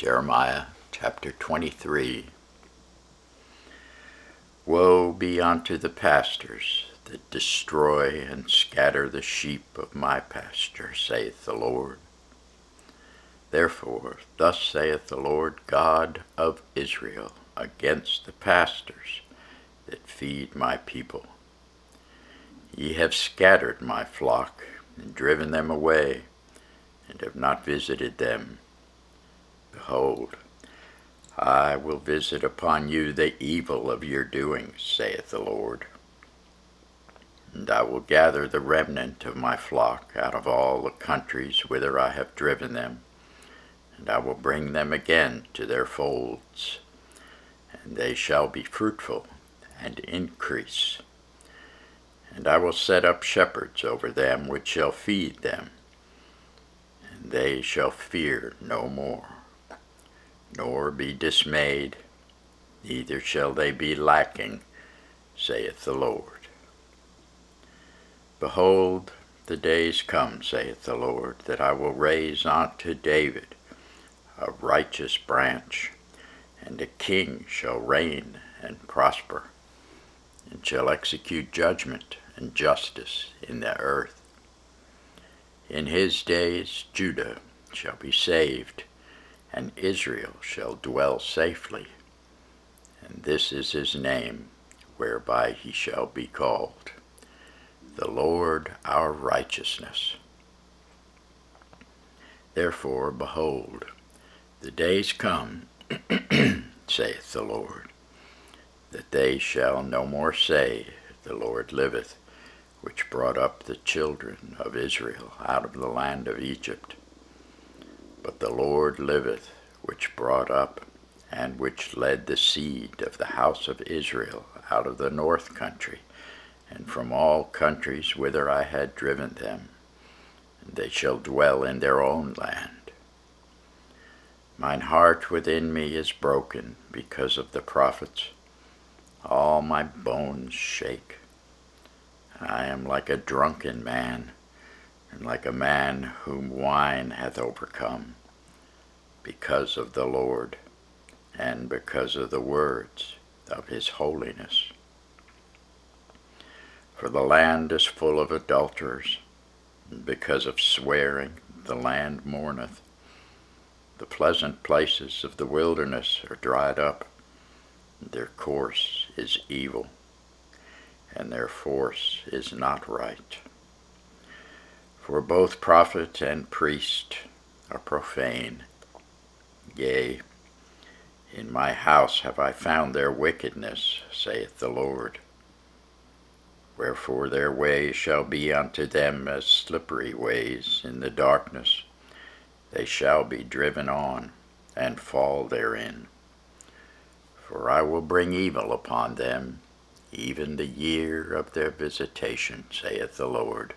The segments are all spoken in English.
Jeremiah chapter 23. Woe be unto the pastors that destroy and scatter the sheep of my pasture, saith the Lord. Therefore, thus saith the Lord God of Israel against the pastors that feed my people. Ye have scattered my flock, and driven them away, and have not visited them. Behold, I will visit upon you the evil of your doings, saith the Lord. And I will gather the remnant of my flock out of all the countries whither I have driven them, and I will bring them again to their folds, and they shall be fruitful and increase. And I will set up shepherds over them which shall feed them, and they shall fear no more, nor be dismayed, neither shall they be lacking, saith the Lord. Behold, the days come, saith the Lord, that I will raise unto David a righteous branch, and a king shall reign and prosper, and shall execute judgment and justice in the earth. In his days Judah shall be saved, and Israel shall dwell safely. And this is his name, whereby he shall be called, the Lord our righteousness. Therefore, behold, the days come, saith the Lord, that they shall no more say, the Lord liveth, which brought up the children of Israel out of the land of Egypt. But the Lord liveth, which brought up and which led the seed of the house of Israel out of the north country, and from all countries whither I had driven them, and they shall dwell in their own land. Mine heart within me is broken because of the prophets. All my bones shake. I am like a drunken man, and like a man whom wine hath overcome, because of the Lord, and because of the words of his holiness. For the land is full of adulterers, and because of swearing the land mourneth. The pleasant places of the wilderness are dried up, and their course is evil, and their force is not right. For both prophet and priest are profane. Yea, in my house have I found their wickedness, saith the Lord. Wherefore their way shall be unto them as slippery ways in the darkness. They shall be driven on, and fall therein. For I will bring evil upon them, even the year of their visitation, saith the Lord.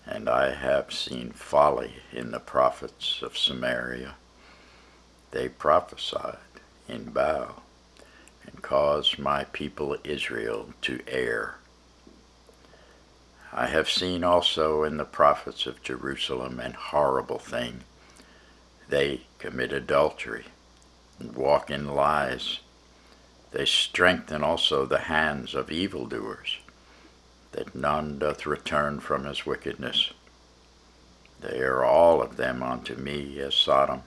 And I have seen folly in the prophets of Samaria. They prophesied in Baal, and caused my people Israel to err. I have seen also in the prophets of Jerusalem an horrible thing. They commit adultery, and walk in lies. They strengthen also the hands of evildoers, that none doth return from his wickedness. They are all of them unto me as Sodom,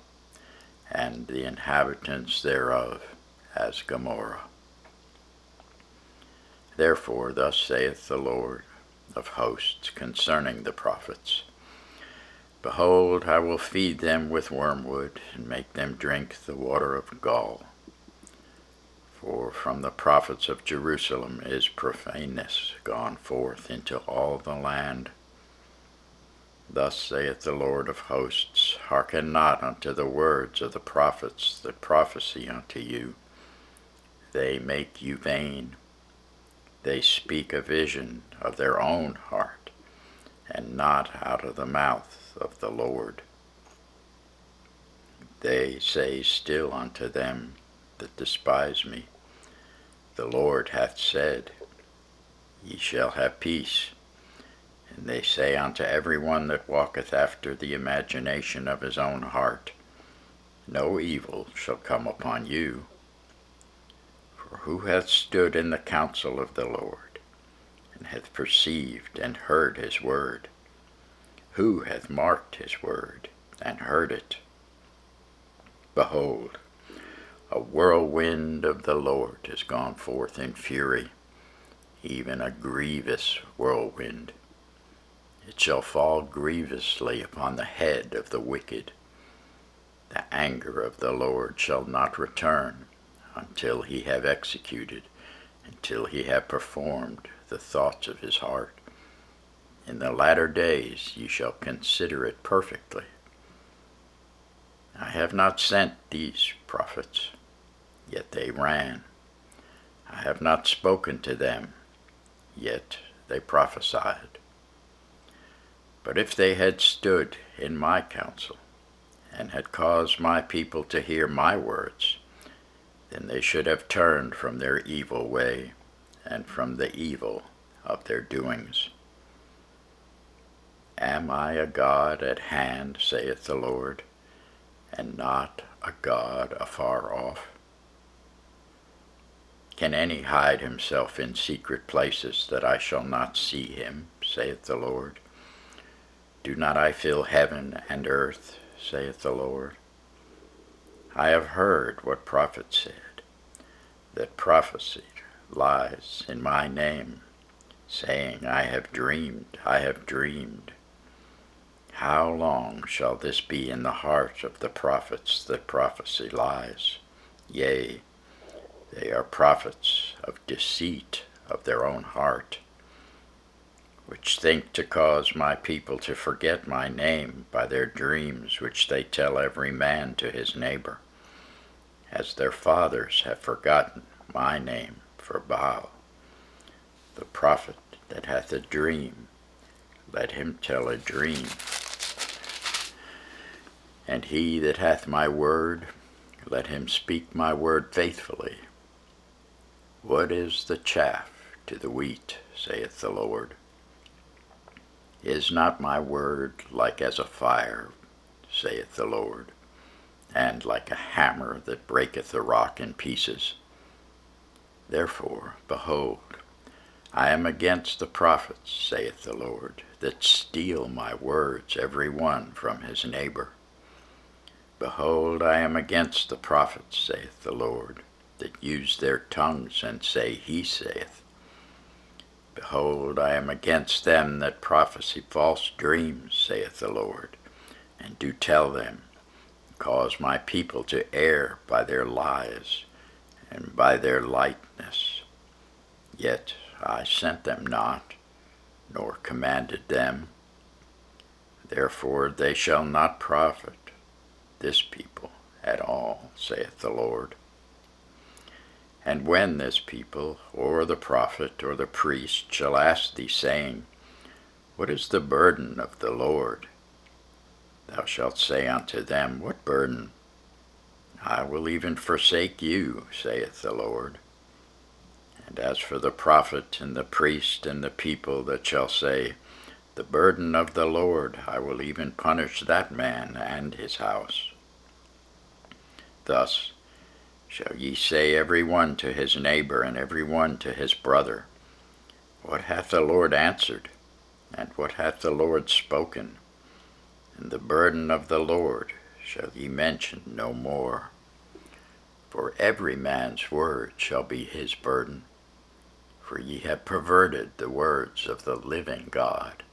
and the inhabitants thereof as Gomorrah. Therefore thus saith the Lord of hosts concerning the prophets, Behold, I will feed them with wormwood, and make them drink the water of gall. For from the prophets of Jerusalem is profaneness gone forth into all the land. Thus saith the Lord of hosts, Hearken not unto the words of the prophets that prophesy unto you. They make you vain. They speak a vision of their own heart, and not out of the mouth of the Lord. They say still unto them that despise me, The Lord hath said, Ye shall have peace. And they say unto every one that walketh after the imagination of his own heart, no evil shall come upon you. For who hath stood in the counsel of the Lord, and hath perceived and heard his word? Who hath marked his word, and heard it? Behold, a whirlwind of the Lord is gone forth in fury, even a grievous whirlwind. It shall fall grievously upon the head of the wicked. The anger of the Lord shall not return until he have executed, until he have performed the thoughts of his heart. In the latter days ye shall consider it perfectly. I have not sent these prophets, yet they ran. I have not spoken to them, yet they prophesied. But if they had stood in my counsel, and had caused my people to hear my words, then they should have turned from their evil way, and from the evil of their doings. Am I a God at hand, saith the Lord, and not a God afar off? Can any hide himself in secret places, that I shall not see him, saith the Lord? Do not I fill heaven and earth, saith the Lord? I have heard what prophets said, that prophesied lies in my name, saying, I have dreamed, I have dreamed. How long shall this be in the heart of the prophets that prophesy lies? Yea, they are prophets of deceit of their own heart, which think to cause my people to forget my name by their dreams which they tell every man to his neighbor, as their fathers have forgotten my name for Baal. The prophet that hath a dream, let him tell a dream. And he that hath my word, let him speak my word faithfully. What is the chaff to the wheat, saith the Lord? Is not my word like as a fire, saith the Lord, and like a hammer that breaketh the rock in pieces? Therefore, behold, I am against the prophets, saith the Lord, that steal my words every one from his neighbor. Behold, I am against the prophets, saith the Lord, that use their tongues and say, He saith. Behold, I am against them that prophesy false dreams, saith the Lord, and do tell them, cause my people to err by their lies and by their lightness. Yet I sent them not, nor commanded them. Therefore they shall not profit this people at all, saith the Lord. And when this people, or the prophet, or the priest, shall ask thee, saying, What is the burden of the Lord? Thou shalt say unto them, What burden? I will even forsake you, saith the Lord. And as for the prophet, and the priest, and the people that shall say, The burden of the Lord, I will even punish that man and his house. Thus shall ye say every one to his neighbor, and every one to his brother, What hath the Lord answered? And what hath the Lord spoken? And the burden of the Lord shall ye mention no more. For every man's word shall be his burden. For ye have perverted the words of the living God,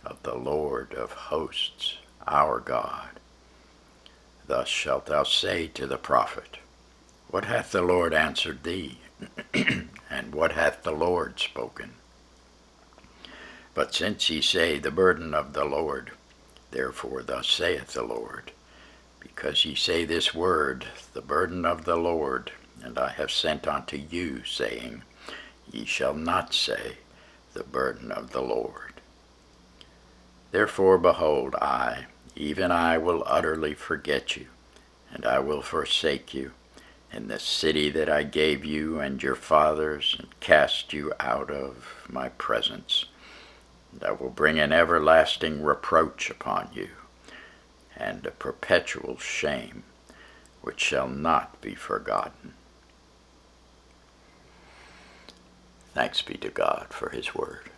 of the Lord of hosts, our God. Thus shalt thou say to the prophet, What hath the Lord answered thee? And what hath the Lord spoken? But since ye say, The burden of the Lord, therefore thus saith the Lord, because ye say this word, The burden of the Lord, and I have sent unto you, saying, Ye shall not say, The burden of the Lord. Therefore, behold, I, even I, will utterly forget you, and I will forsake you, in the city that I gave you and your fathers, and cast you out of my presence. And I will bring an everlasting reproach upon you, and a perpetual shame, which shall not be forgotten. Thanks be to God for his word.